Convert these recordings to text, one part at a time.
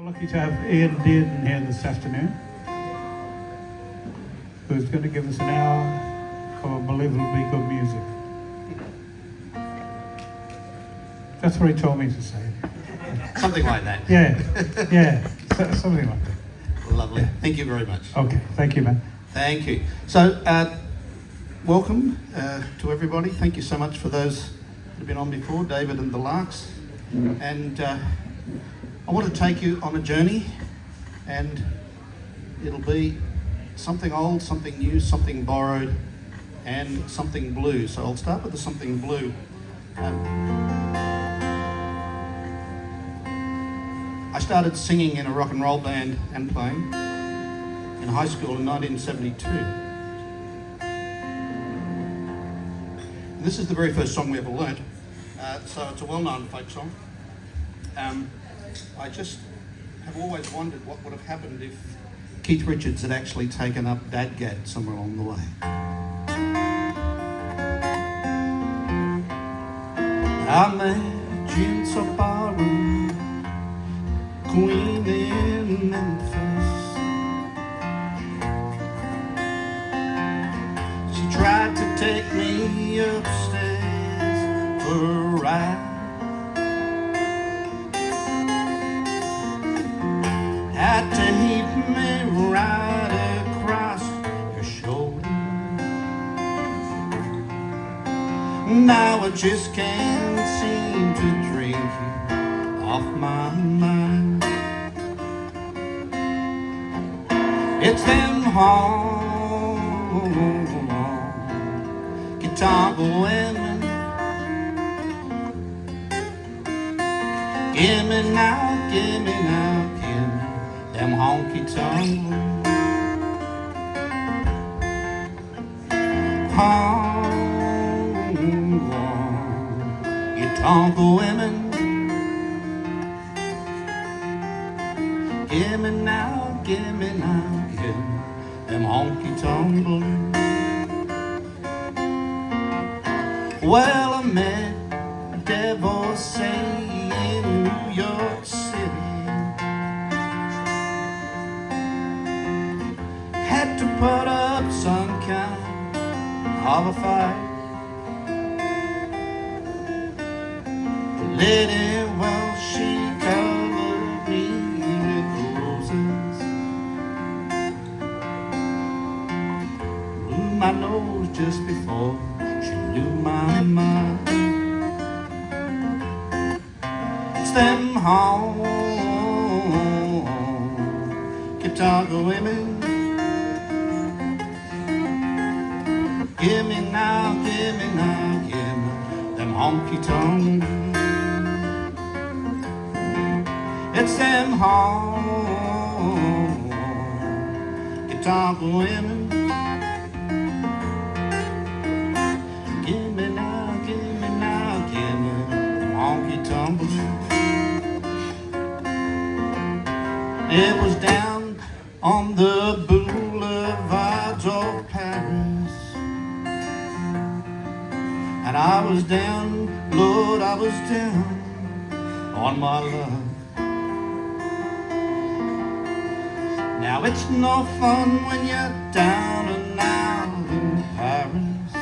Lucky to have Ian Dearden here this afternoon, who's going to give us an hour of unbelievably good music. That's what he told me to say. Something like that. Yeah, something like that. Lovely. Yeah. Thank you very much. Okay, thank you, man. Thank you. So, welcome to everybody. Thank you so much for those that have been on before, David and the Larks. And I want to take you on a journey, and it'll be something old, something new, something borrowed, and something blue. So I'll start with the something blue. I started singing in a rock and roll band and playing in high school in 1972. And this is the very first song we ever learnt, so it's a well-known folk song. I just have always wondered what would have happened if Keith Richards had actually taken up Dadgad somewhere along the way. I met Jean Sabaru, Queen in Memphis. She tried to take me upstairs for a ride. Had to heap me right across her shoulder. Now I just can't seem to drink you off my mind. It's them honky-tonk women. Give me now, give me now, give me them honky-tonk honky-tonk women. Give me now, give me now, give me them honky-tonk blues. Well, I met a divorcee in New York City. Had to put up some kind of a fight. The lady, well, she covered me with roses, blew my nose just before she knew my mind. It's them honky-tonk women. Give me now, give me now, give me them honky-tonk. It's them honky-tonk women. Give me now, give me now, give me them honky-tonk blues. It was down on the boulevards of Paris, and I was down, Lord, I was down on my luck. Now it's no fun when you're down and out in Paris,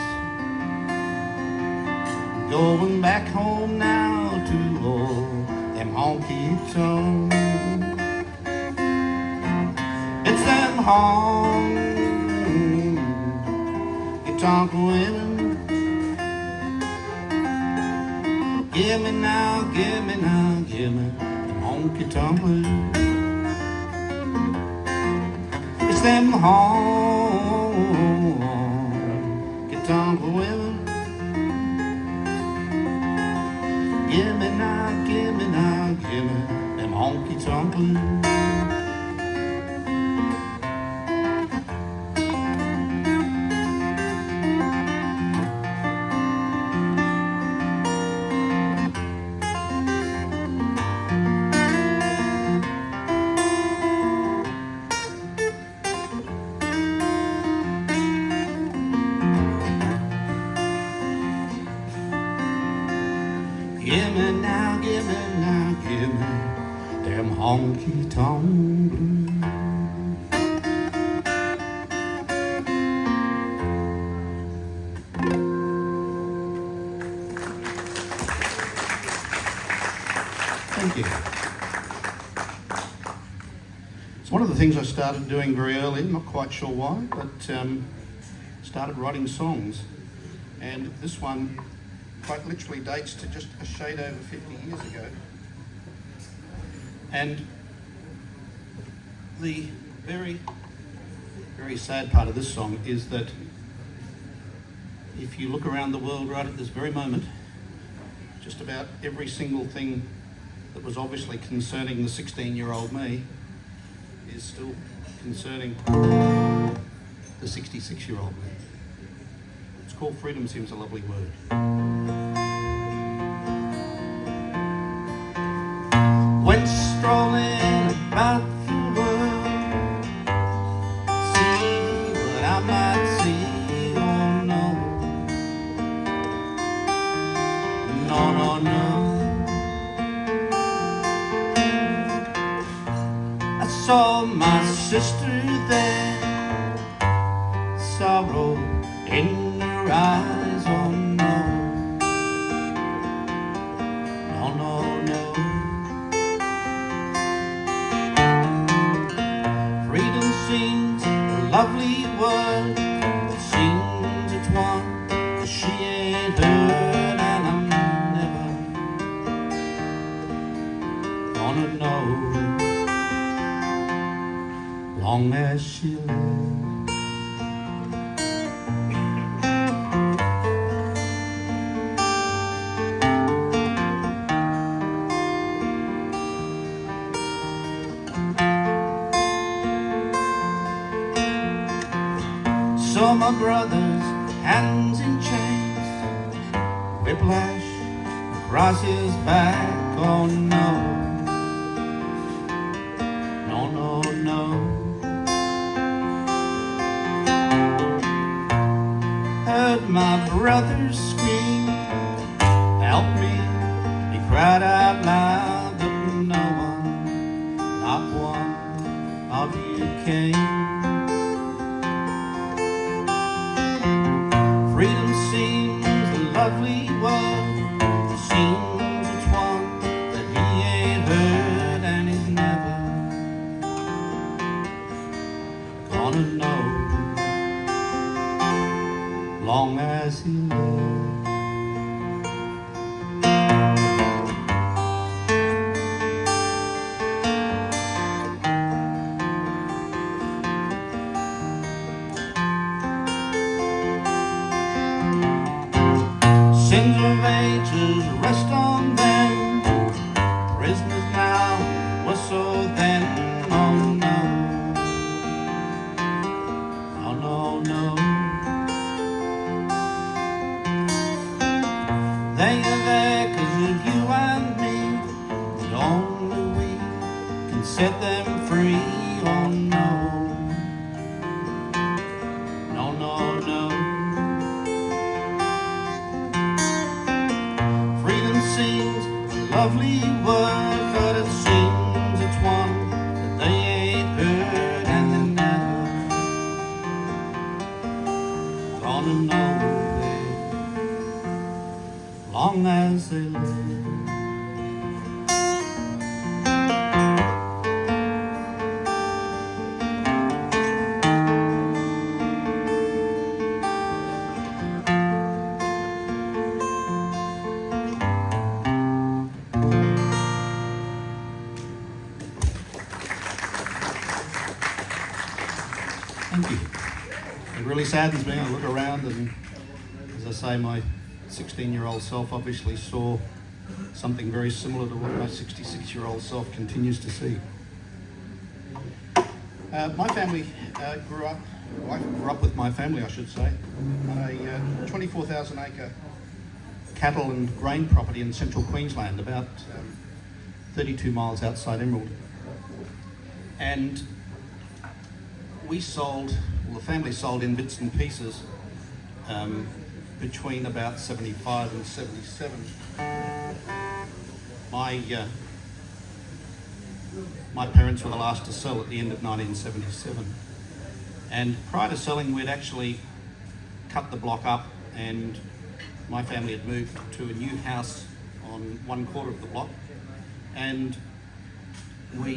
going back home now to all them honky-tonk. It's them honky-tonk women. Give me now, give me now, give me them honky-tonk blues. It's them honky-tonk women. Give me now, give me now, give me them honky-tonk blues. Give me now, give me now, give me them Honkytonk Blues. Thank you. It's one of the things I started doing very early, not quite sure why, but started writing songs. And this one quite literally dates to just a shade over 50 years ago. And the very, very sad part of this song is that if you look around the world right at this very moment, just about every single thing that was obviously concerning the 16-year-old me is still concerning the 66-year-old me. It's called Freedom Seems a Lovely Word. Went strolling about the world, see what I might see, oh no, no, no, no. I saw my sister there, sorrow in her eyes, oh no, no, no, no. Freedom seems a lovely word, it seems it's one that she ain't heard, and I'm never gonna know, long as she lives. Saw my brother's hands in chains, whiplash across his back, oh no, no, no, no. Heard my brother scream, help me, he cried out loud, but no one, not one of you came. Freedom seems a lovely word, it seems it's one that he ain't heard, and he's never gonna know, long as he lives. Sins of ages rest on them, prisoners now were so then, oh no, oh no, no. They are there 'cause of you and me, but only we can set them free, oh no, no, no, no. Seems a lovely word, but it seems it's one that they ain't heard, and they're never gonna know it, long as they live. Thank you. It really saddens me. I look around and, as I say, my 16-year-old self obviously saw something very similar to what my 66-year-old self continues to see. My family grew up, well, I grew up with my family, I should say, on a 24,000-acre cattle and grain property in central Queensland, about 32 miles outside Emerald. And we sold, well, the family sold in bits and pieces between about 75 and my parents were the last to sell at the end of 1977. And prior to selling, we'd actually cut the block up, and my family had moved to a new house on one quarter of the block. And we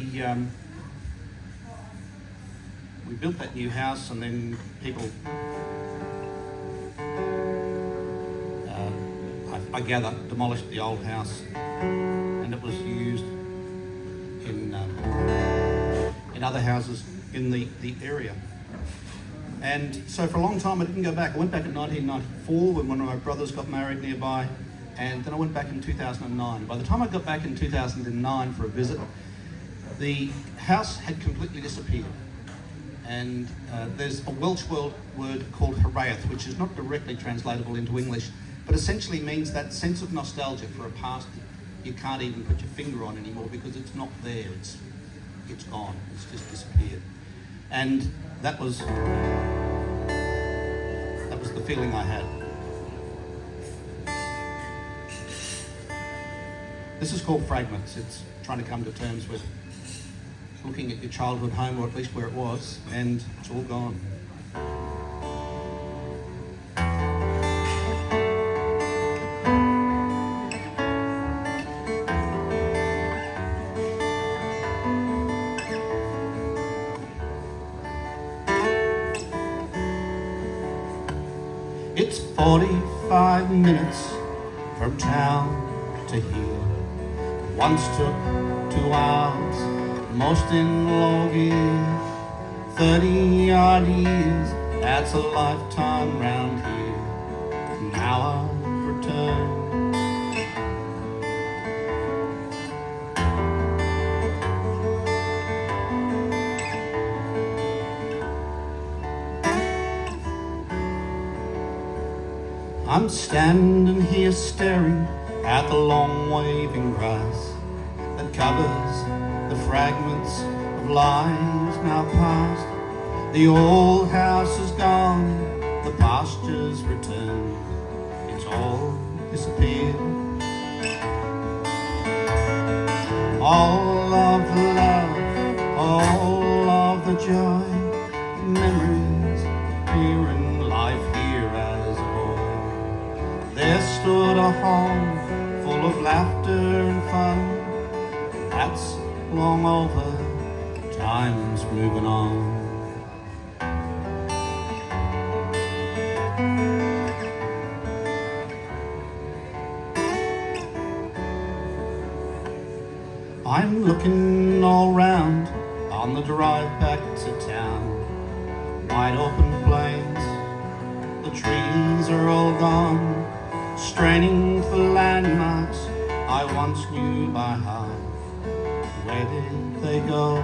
built that new house, and then people, I gather, demolished the old house, and it was used in other houses in the area. And so for a long time I didn't go back. I went back in 1994 when one of my brothers got married nearby, and then I went back in 2009. By the time I got back in 2009 for a visit, the house had completely disappeared. And there's a Welsh word called haraeth, which is not directly translatable into English, but essentially means that sense of nostalgia for a past you can't even put your finger on anymore because it's not there, it's gone, it's just disappeared. And that was the feeling I had. This is called Fragments. It's trying to come to terms with looking at your childhood home, or at least where it was, and it's all gone. It's 45 minutes from town to here. Once took 2 hours, most in logging. 30-odd years, that's a lifetime round here. Now I've returned. I'm standing here staring at the long waving grass that covers the fragments of lives now past. The old house is gone, the pasture's returned, it's all disappeared. All of the love, all of the joy, memories here in life here as a boy. There stood a home full of laughter and fun. That's long over, time's moving on. I'm looking all round on the drive back to town. Wide open plains, the trees are all gone, straining for landmarks I once knew by heart. Where did they go?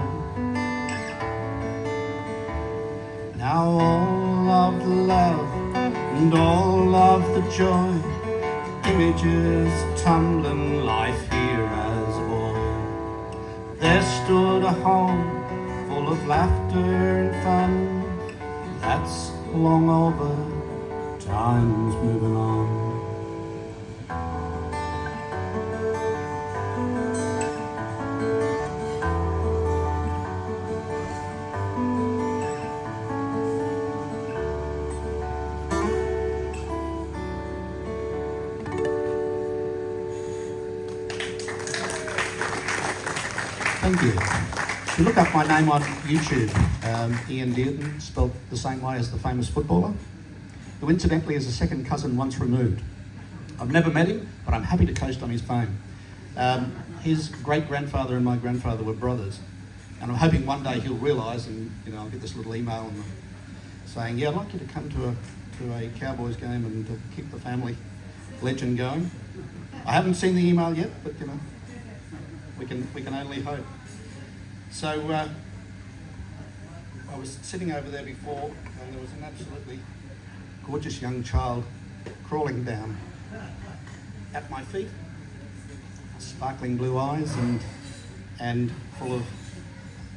Now all of the love and all of the joy, images tumbling life here as a boy. There stood a home full of laughter and fun. That's long over, time's moving on. Thank you. If you look up my name on YouTube, Ian Dearden, spelled the same way as the famous footballer, who incidentally is a second cousin once removed. I've never met him, but I'm happy to coast on his fame. His great-grandfather and my grandfather were brothers, and I'm hoping one day he'll realise, and I'll get this little email saying, yeah, I'd like you to come to a Cowboys game and to keep the family legend going. I haven't seen the email yet, but we can only hope. So I was sitting over there before, and there was an absolutely gorgeous young child crawling down at my feet, sparkling blue eyes and full of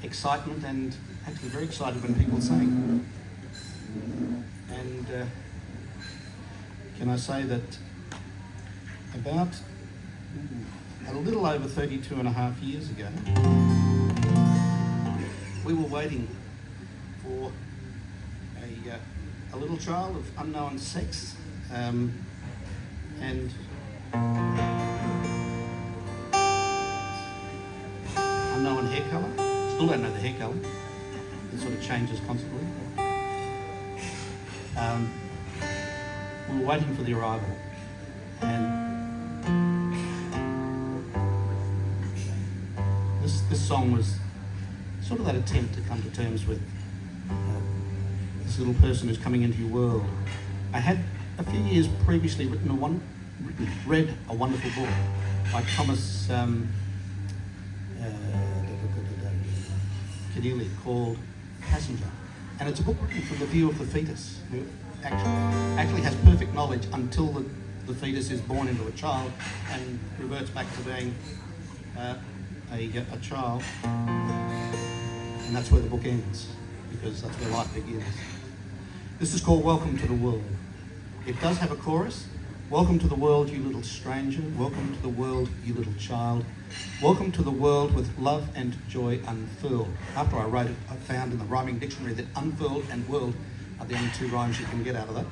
excitement, and actually very excited when people sang. And can I say that about a little over 32 and a half years ago, we were waiting for a little child of unknown sex and unknown hair colour. Still don't know the hair colour. It sort of changes constantly. We were waiting for the arrival, and this song was sort of that attempt to come to terms with this little person who's coming into your world. I had a few years previously read a wonderful book by Thomas Keneally called Passenger, and it's a book written from the view of the fetus, who actually has perfect knowledge until the fetus is born into a child and reverts back to being a child, and that's where the book ends, because that's where life begins. This is called Welcome to the World. It does have a chorus. Welcome to the world, you little stranger. Welcome to the world, you little child. Welcome to the world with love and joy unfurled. After I wrote it, I found in the rhyming dictionary that unfurled and world are the only two rhymes you can get out of that.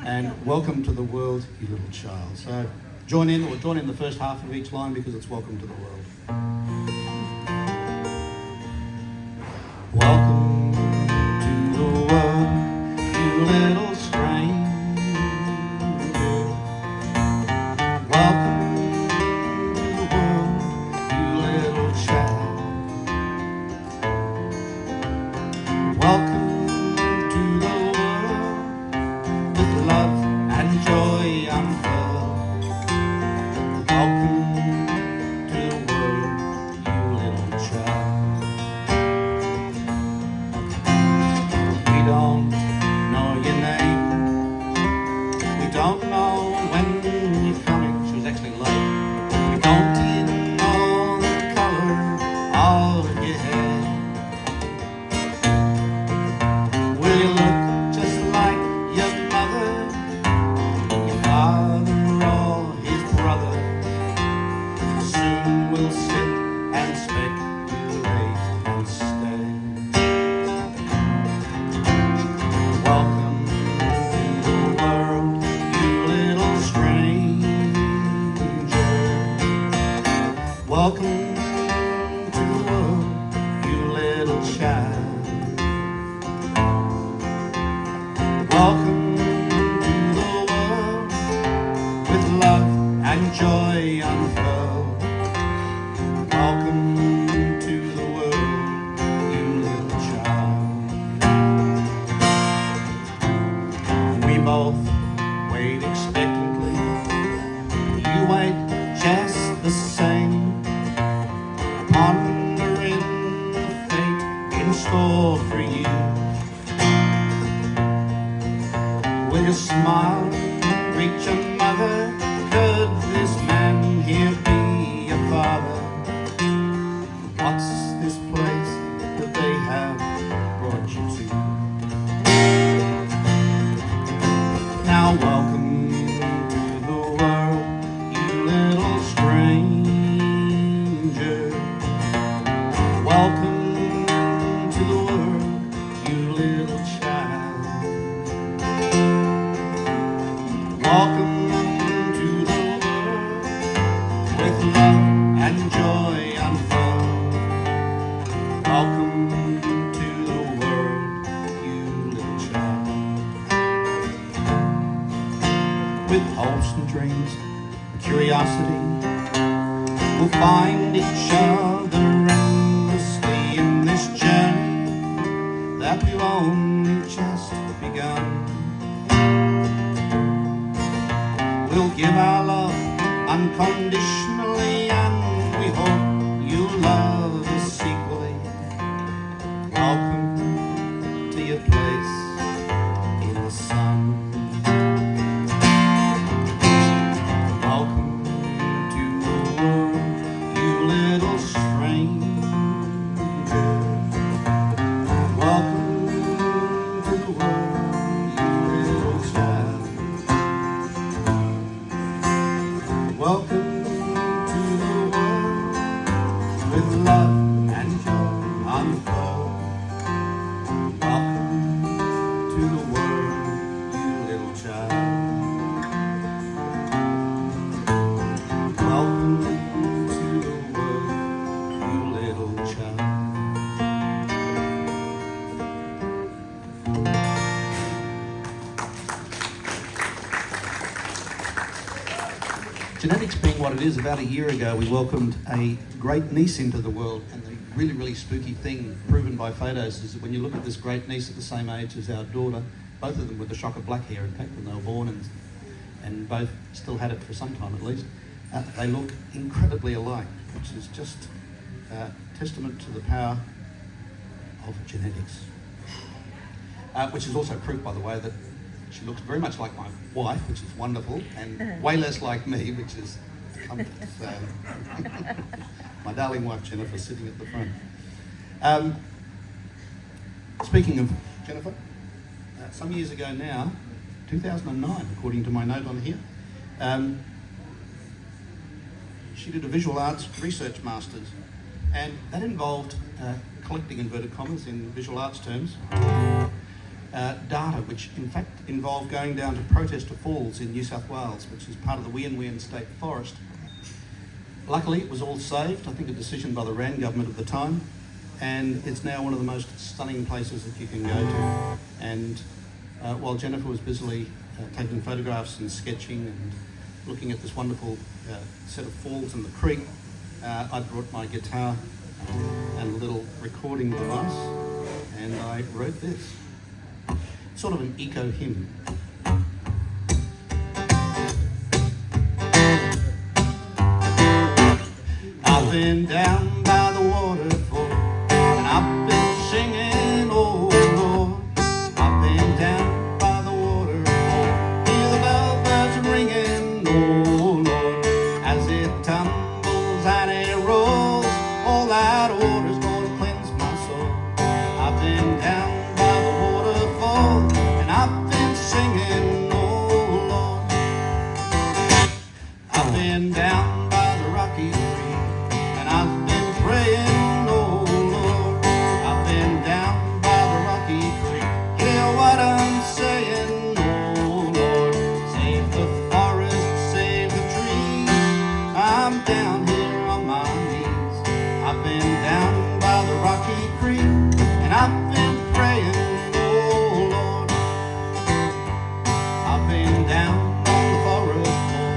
And welcome to the world, you little child. So join in the first half of each line, because it's welcome to the world. Welcome to the world, you little stranger. Welcome to the world, you little child. Welcome to the world with love and joy unfurled. Welcome to the world, you little child. We don't know your name. We don't know when you're coming. She was actually late. We don't even know the colour of your hair. Will you look just like your mother, your father or his brother? Soon we'll sit and speculate and stay. Welcome to the world, you little stranger. Welcome to the world, you little child. Welcome to the world with love and joy unfurled. Welcome to the world, you little child. We both wait expectantly. You wait just the same, pondering the fate in store for you. Will you smile, reach a mother? Could this man here be your father? What's this place that they have brought you to? Now welcome to the world, you little stranger. Welcome to the world, you little child. Welcome to the world with love and joy unfurled. Welcome to the world, you little child. With hopes and dreams, curiosity, we'll find each other endlessly in this journey that we've only just begun. We'll give our love unconditionally, and we hope you'll love us equally. Welcome to your place in the sun. Welcome to the world, you little stranger. Welcome to the world, you little child. Welcome to Genetics being what it is, about a year ago we welcomed a great niece into the world, and the really, really spooky thing proven by photos is that when you look at this great niece at the same age as our daughter, both of them with the shock of black hair, in fact, when they were born, and both still had it for some time at least, they look incredibly alike, which is just testament to the power of genetics. Which is also proof, by the way, that she looks very much like my wife, which is wonderful, and way less like me, which is my darling wife Jennifer sitting at the front. Speaking of Jennifer, some years ago now, 2009, according to my note on here, she did a visual arts research masters, and that involved collecting, inverted commas, in visual arts terms, data, which in fact involved going down to Protester Falls in New South Wales, which is part of the Wian State Forest. Luckily, it was all saved, I think a decision by the Maryanne government at the time, and it's now one of the most stunning places that you can go to. And while Jennifer was busily taking photographs and sketching and looking at this wonderful set of falls in the creek, I brought my guitar and a little recording device, and I wrote this. Sort of an eco hymn. I've been down by the waterfall, and I've been singing, oh Lord. I've been down by the waterfall, hear the bellbirds ringing, oh Lord. As it tumbles and it rolls, all that water's gonna cleanse my soul. I've been down by the waterfall, and I've been singing, oh Lord. I've been down by the rocky creek, and I've been praying, oh Lord. I've been down by the rocky creek, hear what I'm saying, oh Lord. Save the forest, save the trees, I'm down here on my knees. I've been down by the rocky creek, and I've been praying, oh Lord. I've been down on the forest floor,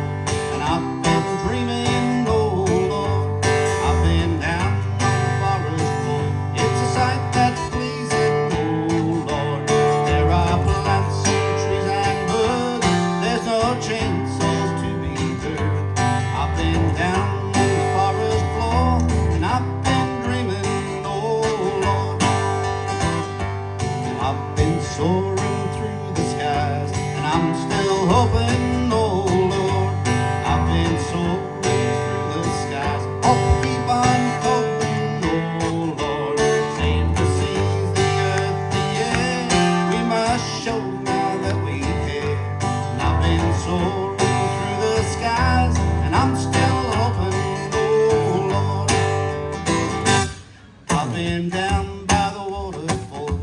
and I've been dreaming, oh Lord. I've been down on the forest floor, it's a sight that's pleasing, oh Lord. There are plants and trees and birds, there's no chainsaws to be heard. I've been down on the forest floor, and I've been dreaming, oh Lord. I've been soaring through the skies, and I'm still hoping, oh Lord. I've been soaring through the skies, I'll keep on hoping, oh Lord. Save the seas, the earth, the air, we must show now that we care. And I've been soaring through the skies, and I'm still hoping, oh Lord. I've been down by the waterfall,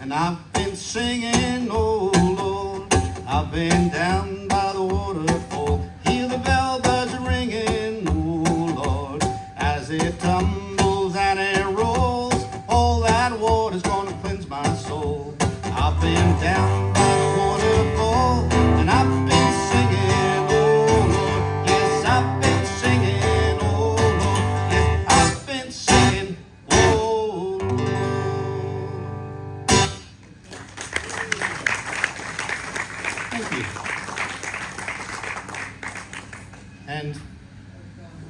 and I've been singing, oh Lord. I've been down by the waterfall, hear the bellbirds ringing, oh Lord. As it tumbles and it rolls, all that water's gonna cleanse my soul. I've been down by the waterfall, and I've been singing, oh Lord. Yes, I've been singing, oh Lord. Yes, I've been singing, oh Lord. Thank you. And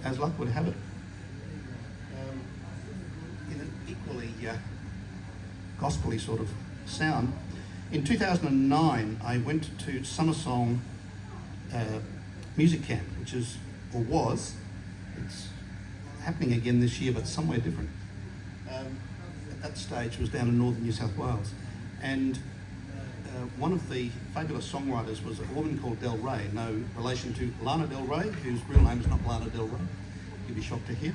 as luck would have it, in an equally gospel-y sort of sound, in 2009 I went to Summersong music camp, which is, or was, it's happening again this year but somewhere different. At that stage it was down in northern New South Wales, and one of the fabulous songwriters was a woman called Del Rey, no relation to Lana Del Rey, whose real name is not Lana Del Rey. You'd be shocked to hear.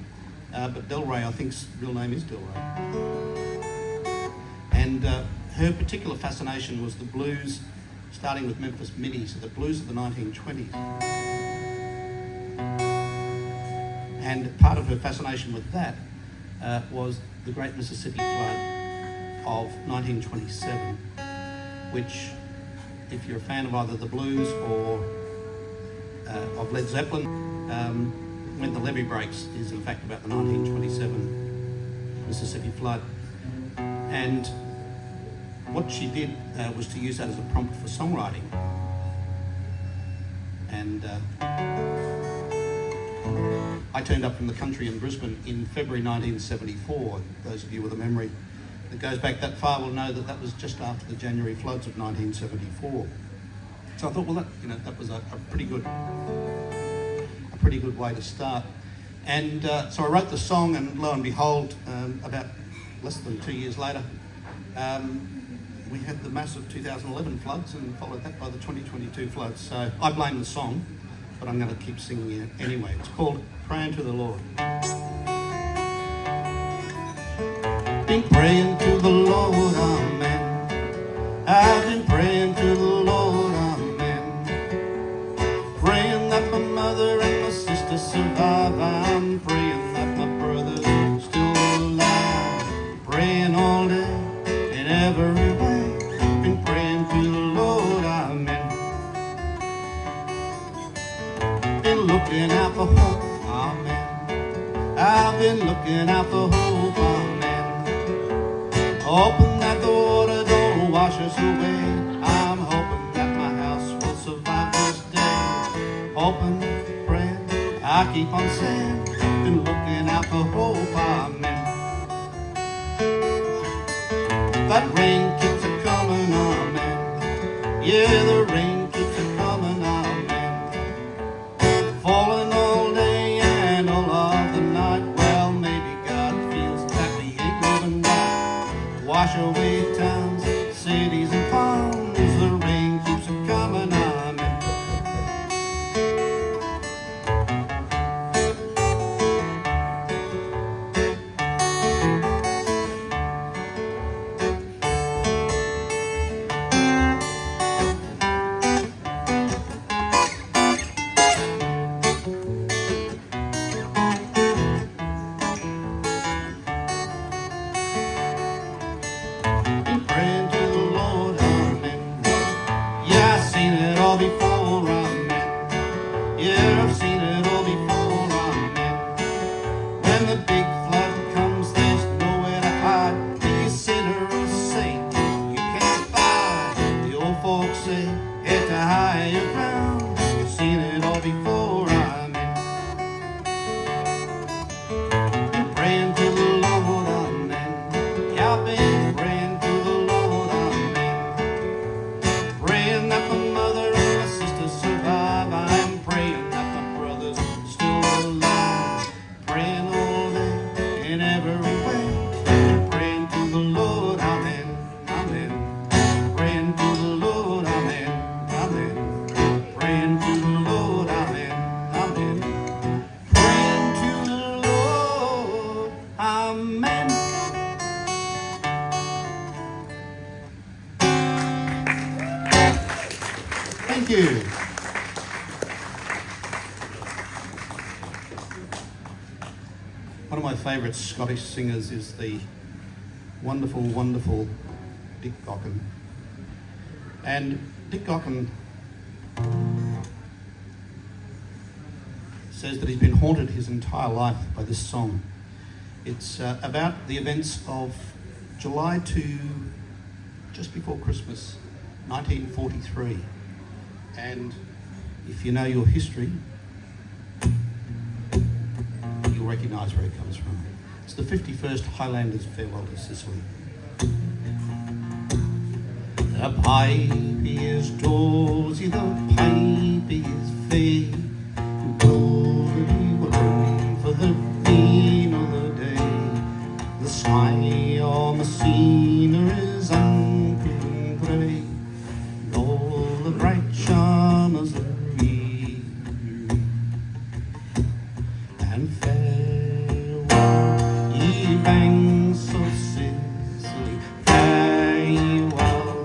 But Del Rey, I think's real name is Del Rey. And her particular fascination was the blues, starting with Memphis Minnie, so the blues of the 1920s. And part of her fascination with that was the Great Mississippi Flood of 1927, which, if you're a fan of either the blues or of Led Zeppelin, when the levee breaks is in fact about the 1927 Mississippi flood. And what she did was to use that as a prompt for songwriting. And I turned up from the country in Brisbane in February 1974. Those of you with a memory that goes back that far will know that that was just after the January floods of 1974. So I thought, well, that was a pretty good way to start. And so I wrote the song, and lo and behold, about less than 2 years later, we had the massive 2011 floods, and followed that by the 2022 floods. So I blame the song, but I'm going to keep singing it anyway. It's called Prayin To The Lord. Been praying to the Lord, amen. I've been praying to the Lord, amen. Praying that my mother and my sister survive. I'm praying that my brother's still alive. Praying all day in every way. Been praying to the Lord, amen. Been looking out for hope, amen. I've been looking out for hope, amen. Hoping that the water don't wash us away. I'm hoping that my house will survive this day. Hoping, praying, I keep on saying, been looking out for hope, amen. That rain keeps a coming, amen. Yeah, the rain keeps a coming, amen. Falling all day and all of the night. Well, maybe God feels that we ain't moving right. Wash away towns, cities and farms. The rain keeps a coming, amen. Thank you. One of my favourite Scottish singers is the wonderful, wonderful Dick Gaughan. And Dick Gaughan says that he's been haunted his entire life by this song. It's about the events of July to just before Christmas, 1943. And if you know your history, you'll recognise where it comes from. It's the 51st Highlanders farewell to Sicily. The pipe is dorsey, the pipe is fair. Glory will ring for the theme of the day. The sky on the scenery is uncool grey. All the bright charmers are real. And farewell, ye banks of Sicily. Farewell,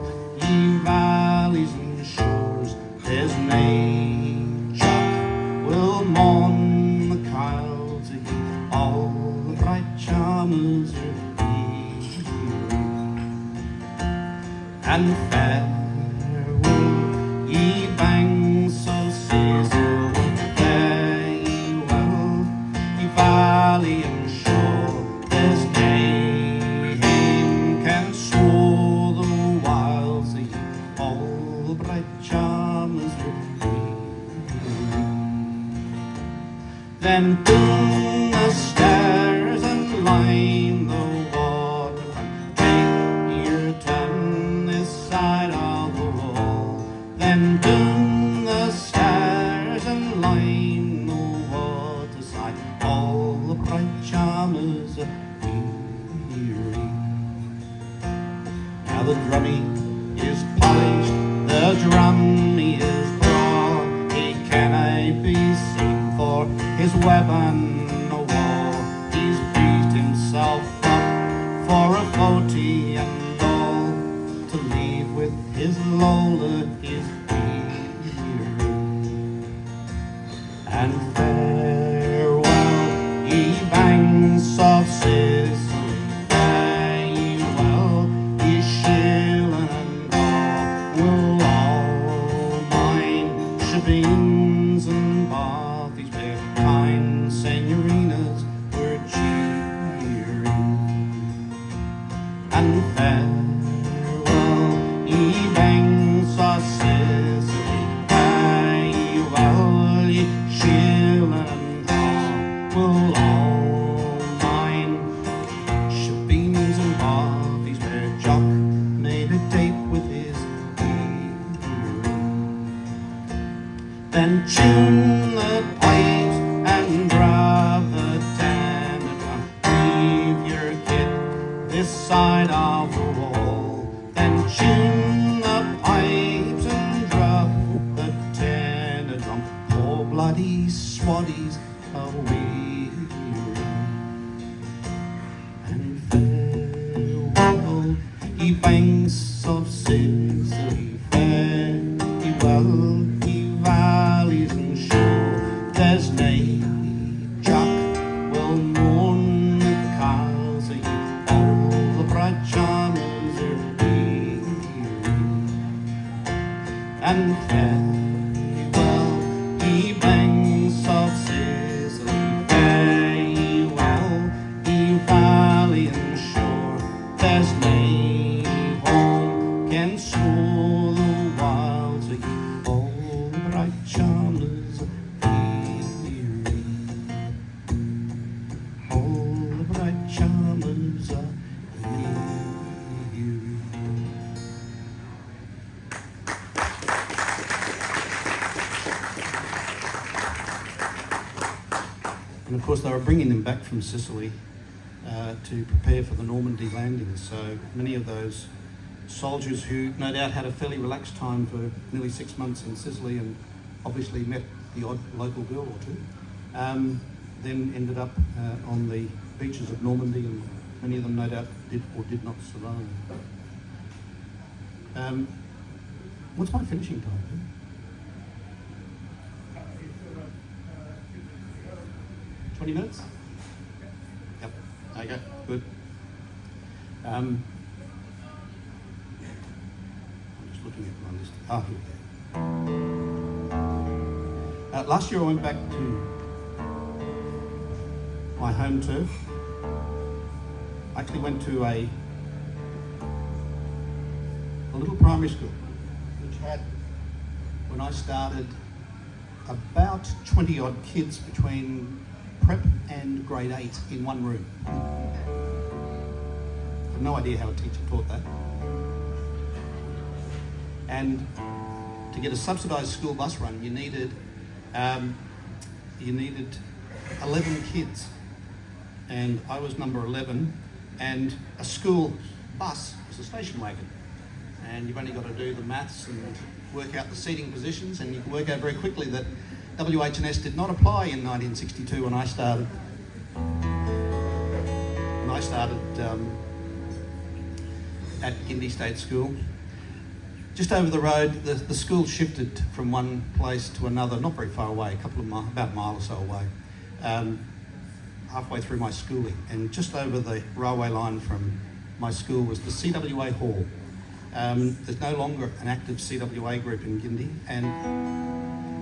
ye valleys and shores. There's nature will mourn the clouds of ye. All the bright charmers are real. And farewell, ye banks of Sicily, farewell, Then down the stairs and line the waterfront. Take your turn this side of the wall. Then down the stairs and line the waterside. All the bright charmers are weary. Now the drummy is polished, the drummy is broad. He cannot be seen for his weapon of war. He's beat himself up for a 40 and all, to leave with his Lola is weary. And farewell, ye banks of Sicily, farewell, ye shilling and all, will all mine shebeens and bothies, where kind señorinas were cheering. And farewell, ye banks of Sicily, farewell, ye shilling and will all mine shebeens and bothies, where Jock made a date with his dear. Then tune the pipes and grab the tenor drum. Leave your kit this side of the wall. Then tune the pipes and drop the tenor drum. Poor bloody swaddies are weary. And farewell, ye banks of Sicily, farewell, ye valleys and shore. There's nae Jack will mourn the cause of you. All the bright charmers are weary. And farewell, ye banks of Sicily, farewell, ye valley and shore. There's nae home can soar the wilds of you. All the bright charmers are weary. All the bright charmers are weary. And of course, they were bringing them back from Sicily to prepare for the Normandy landings. So many of those soldiers who no doubt had a fairly relaxed time for nearly 6 months in Sicily and obviously met the odd local girl or two, then ended up on the beaches of Normandy, and many of them no doubt did or did not survive. What's my finishing time? 20 minutes? Yep. Okay, good. I'm just looking at my list. Here we go. Last year I went back to my home turf. I actually went to a little primary school which had, when I started, about 20 odd kids between prep and grade 8 in one room. I have no idea how a teacher taught that. And to get a subsidised school bus run, you needed 11 kids, and I was number 11. And a school bus was a station wagon, and you've only got to do the maths and work out the seating positions, and you can work out very quickly that WH&S did not apply in 1962 when I started. At Gindi State School. Just over the road, the school shifted from one place to another, not very far away, about a mile or so away, halfway through my schooling. And just over the railway line from my school was the CWA Hall. There's no longer an active CWA group in Gindi, and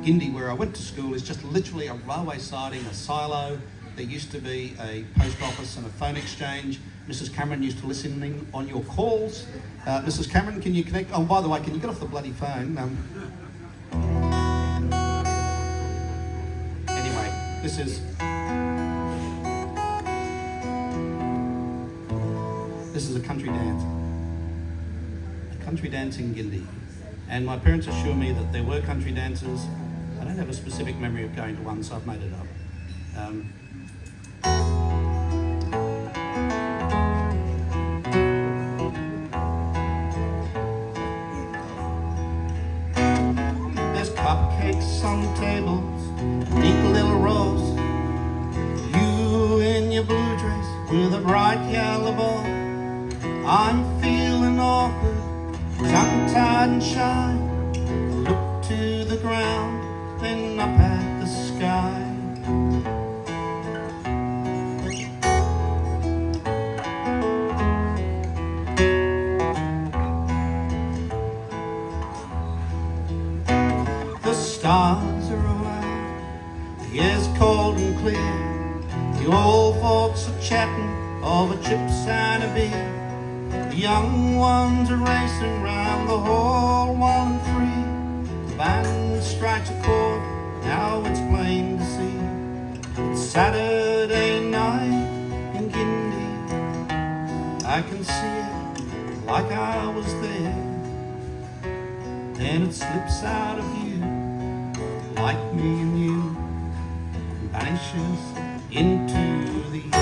Gindi, where I went to school, is just literally a railway siding, a silo. There used to be a post office and a phone exchange. Mrs. Cameron used to listen in on your calls. Mrs. Cameron, can you connect? Oh, by the way, can you get off the bloody phone? Anyway, This is a country dance. A country dance in Gindi. And my parents assure me that there were country dances. I don't have a specific memory of going to one, so I've made it up. There's cupcakes on tables, neat little rows. You in your blue dress with a bright yellow bow. I'm feeling awkward, tongue-tied and shy. Look to the ground, then up at the sky. The stars are around, the air's cold and clear. The old folks are chatting over chips and a beer. The young ones are racing round the hall, 1 and 3. The band strikes a chord, now it's plain to see. It's Saturday night in Gindi. I can see it like I was there. Then it slips out of view, like me and you, and vanishes into the air.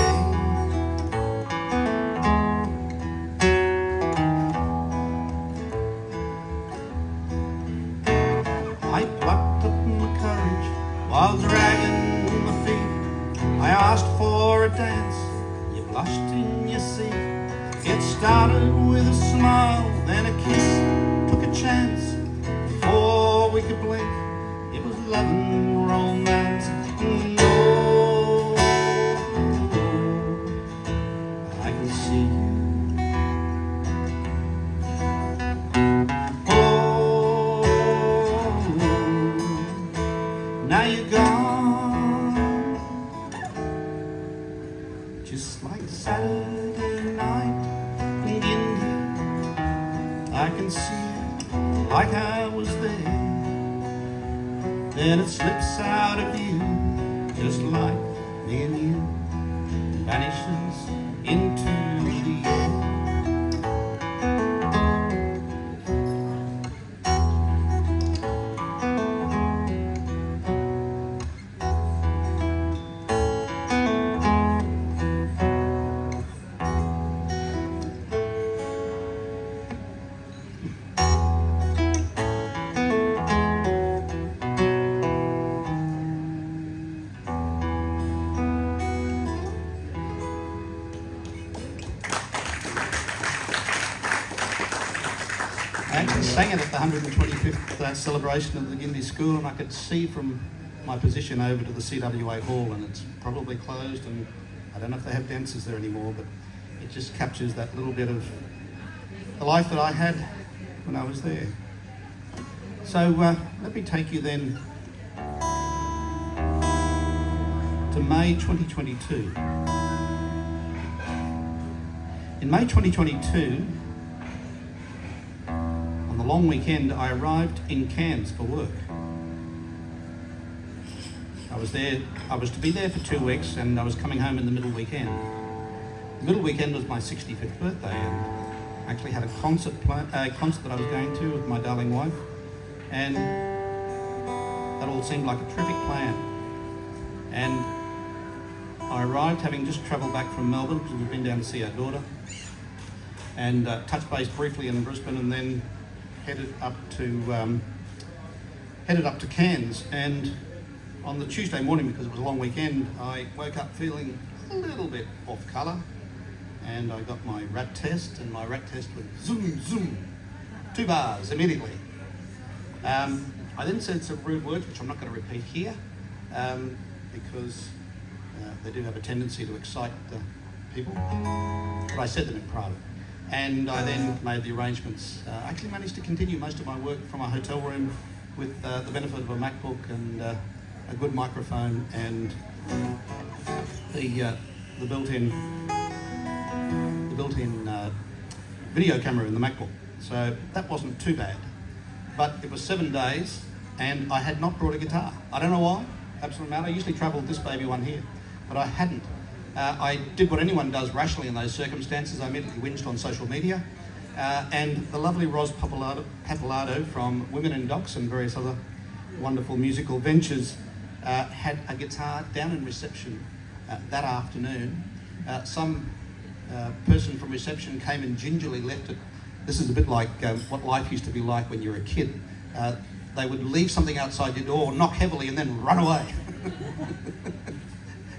I plucked up my courage while dragging my feet. I asked for a dance, you blushed in your seat. It started with a smile, then a kiss, took a chance. Before we could blink, it was love and romance. Oh, I can see you. Oh, now you're gone, just like Saturday night in Gindi. I can see it like I was there. Then it slips out of view, just like me and you, vanishes into the air. I actually sang it at the 125th celebration of the Gindi School, and I could see from my position over to the CWA Hall, and it's probably closed, and I don't know if they have dances there anymore, but it just captures that little bit of the life that I had when I was there. So let me take you then to May 2022. In May 2022, on the long weekend, I arrived in Cairns for work. I was to be there for 2 weeks, and I was coming home in the middle weekend. The middle weekend was my 65th birthday, and I actually had a concert that I was going to with my darling wife, and that all seemed like a terrific plan. And I arrived having just travelled back from Melbourne, because we've been down to see our daughter, and touched base briefly in Brisbane, and then headed up to Cairns. And on the Tuesday morning, because it was a long weekend, I woke up feeling a little bit off colour, and I got my rat test, and my rat test was zoom, zoom, 2 bars immediately. I then said some rude words, which I'm not going to repeat here, because they do have a tendency to excite people, but I said them in private. And I then made the arrangements. I actually managed to continue most of my work from a hotel room with the benefit of a MacBook and a good microphone and the built-in video camera in the MacBook. So that wasn't too bad. But it was 7 days, and I had not brought a guitar. I don't know why. absolute amount. I usually travelled this baby one here, but I hadn't. I did what anyone does rationally in those circumstances. I immediately whinged on social media, and the lovely Ros Pappalardo from Women in Docs and various other wonderful musical ventures had a guitar down in reception that afternoon. Some person from reception came and gingerly left it. This is a bit like what life used to be like when you were a kid. They would leave something outside your door, knock heavily, and then run away.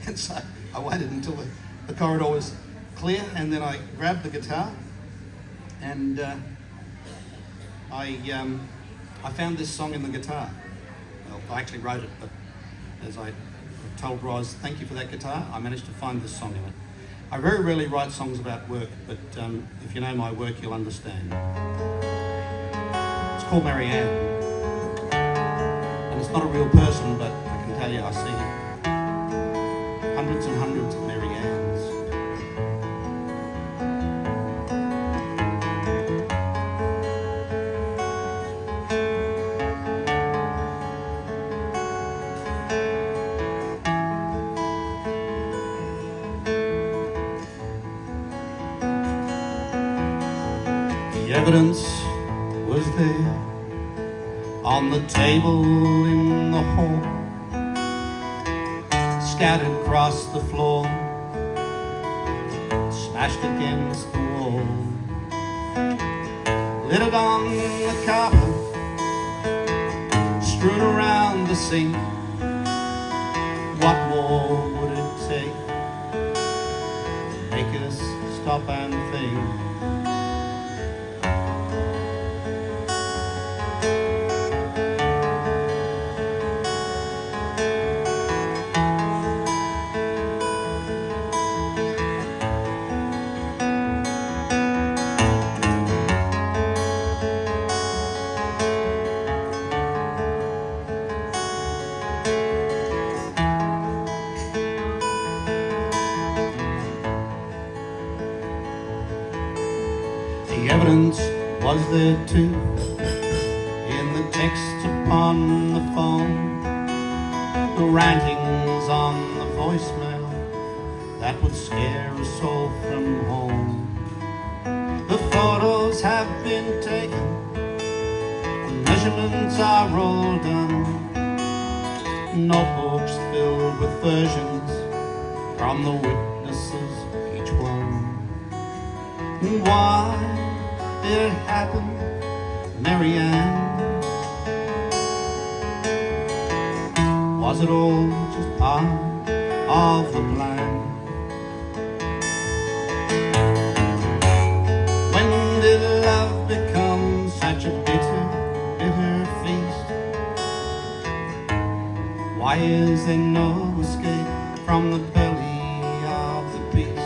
And so I waited until the corridor was clear, and then I grabbed the guitar, and I found this song in the guitar. Well, I actually wrote it, but as I told Roz, thank you for that guitar, I managed to find this song in it. I very rarely write songs about work, but if you know my work, you'll understand. It's called Maryanne. And it's not a real person, but I can tell you I see hundreds and hundreds of Maryannes. The evidence was there on the table in the hall, scattered across the floor, smashed against the wall, littered on the carpet, strewn around the sink. What more would it take to make us stop and think? The evidence was there too, in the text upon the phone, the rantings on the voicemail that would scare us all from home. The photos have been taken, the measurements are all done, notebooks filled with versions from the witnesses, each one. Why did it happen, Maryanne? Was it all just part of the plan? When did love become such a bitter, bitter feast? Why is there no escape from the belly of the beast?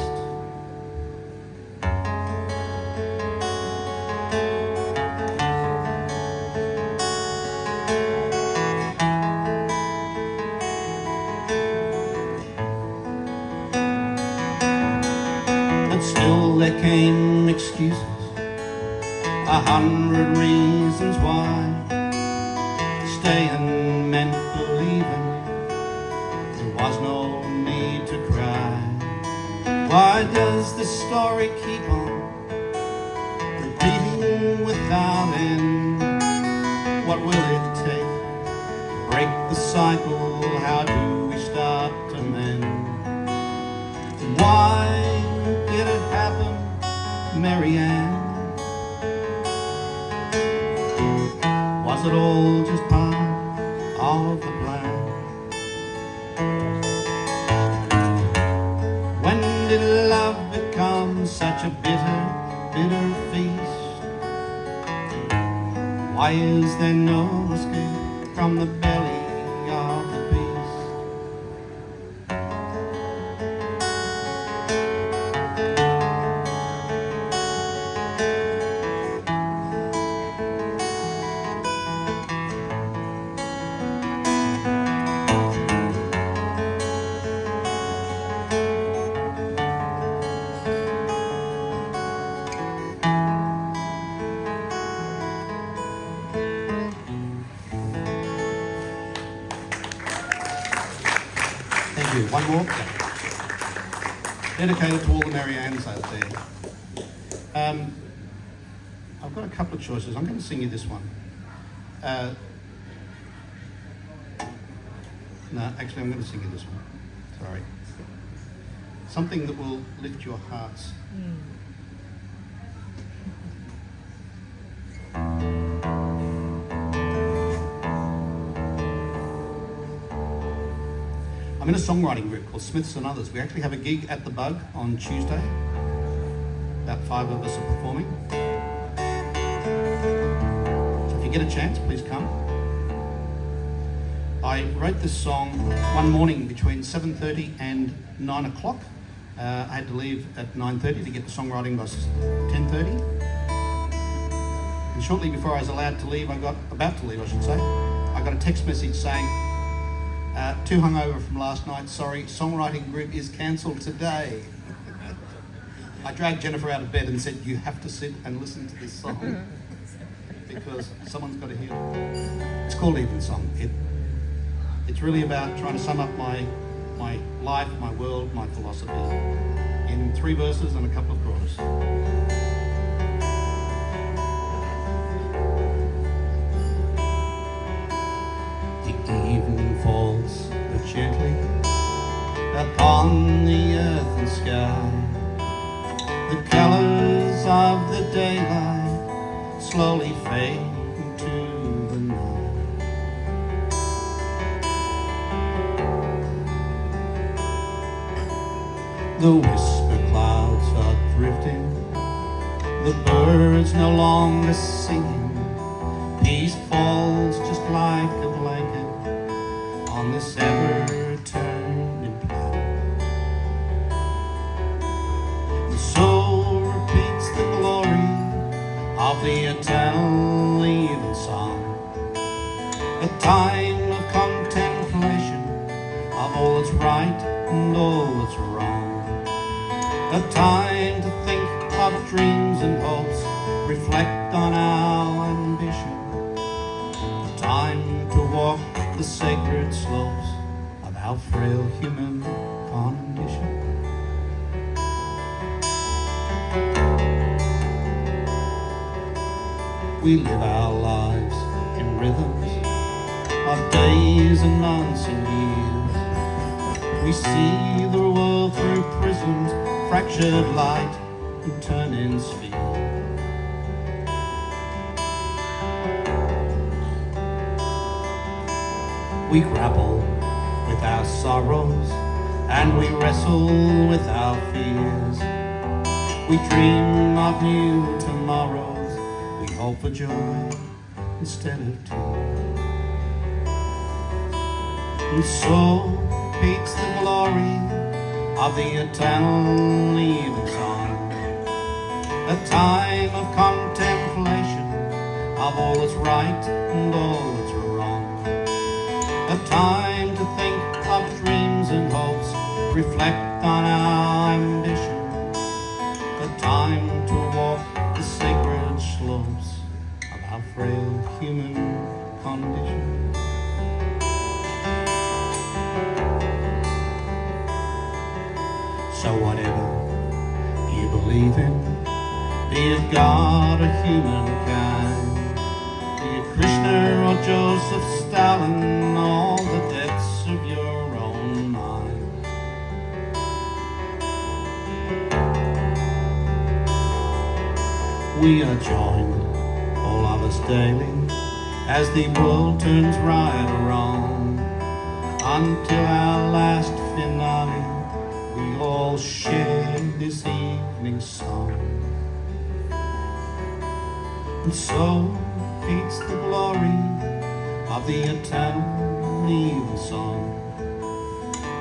Still there came excuses, 100 reasons why. Staying meant believing, there was no need to cry. Why does this story keep on repeating without end? What will it take to break the cycle? How do we start to mend? Why did it happen, Maryanne? Was it all just part of the plan? When did love become such a bitter, bitter feast? Why is there no escape from the belly of the beast? Thank you. One more. Dedicated to all the Maryannes out there. I've got a couple of choices. I'm going to sing you this one. No, actually, I'm going to sing you this one. Sorry. Something that will lift your hearts. I'm in a songwriting group called Smiths and Others. We actually have a gig at the Bug on Tuesday. About 5 of us are performing. So if you get a chance, please come. I wrote this song one morning between 7:30 and 9 o'clock. I had to leave at 9:30 to get the songwriting by 10:30. And shortly before I was about to leave, I got a text message saying, too hungover from last night, sorry, songwriting group is cancelled today. I dragged Jennifer out of bed and said, you have to sit and listen to this song because someone's got to hear it. It's called Evensong. It's really about trying to sum up my life, my world, my philosophy in 3 verses and a couple of chorus. Evening falls gently upon the earth and sky. The colours of the daylight slowly fade into the night. The whisper clouds are drifting, the birds no longer singing. Peace falls just like a blanket on this ever-turning planet. The soul repeats the glory of the eternal evensong, a time of contemplation of all that's right and all that's wrong, a time to think of dreams and hopes, reflect on our ambition, a time to walk the sacred slopes of our frail human condition. We live our lives in rhythms of days and months and years. We see the world through prisms, fractured light and turning spheres. We grapple with our sorrows and we wrestle with our fears. We dream of new tomorrows, we hope for joy instead of tears. And so peaks the glory of the eternal evensong, a time of contemplation of all that's right and all that's wrong, a time to think of dreams and hopes, reflect on our ambition, a time to walk the sacred slopes of our frail human condition. So whatever you believe in, be it God or humankind, be it Krishna or Joseph Stalin, all the depths of your own mind. We are joined, all of us daily, as the world turns right or wrong, until our last finale. We all share this evening song. And so beats the glory of the eternal evensong,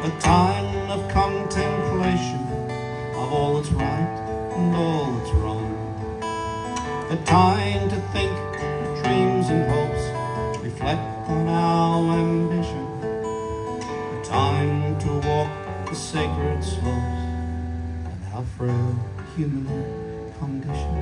a time of contemplation of all that's right and all that's wrong, a time to think of dreams and hopes, reflect on our ambition, a time to walk the sacred slopes of our frail human condition.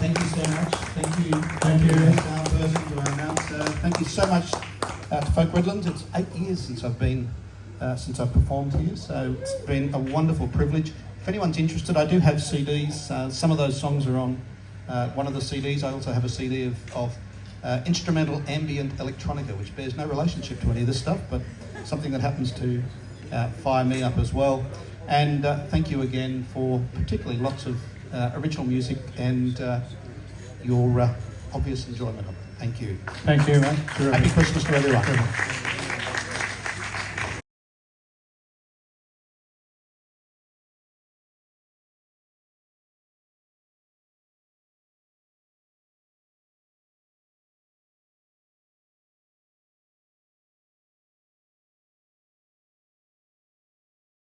Thank you so much. Thank you. Thank you. To our sound person, to our announcer. Thank you so much to Folk Redlands. It's 8 years since I've performed here, so it's been a wonderful privilege. If anyone's interested, I do have CDs. Some of those songs are on one of the CDs. I also have a CD of instrumental ambient electronica, which bears no relationship to any of this stuff, but something that happens to fire me up as well. And thank you again for particularly lots of original music and your obvious enjoyment of it. Thank you. Thank you, mate. Happy Christmas to everyone.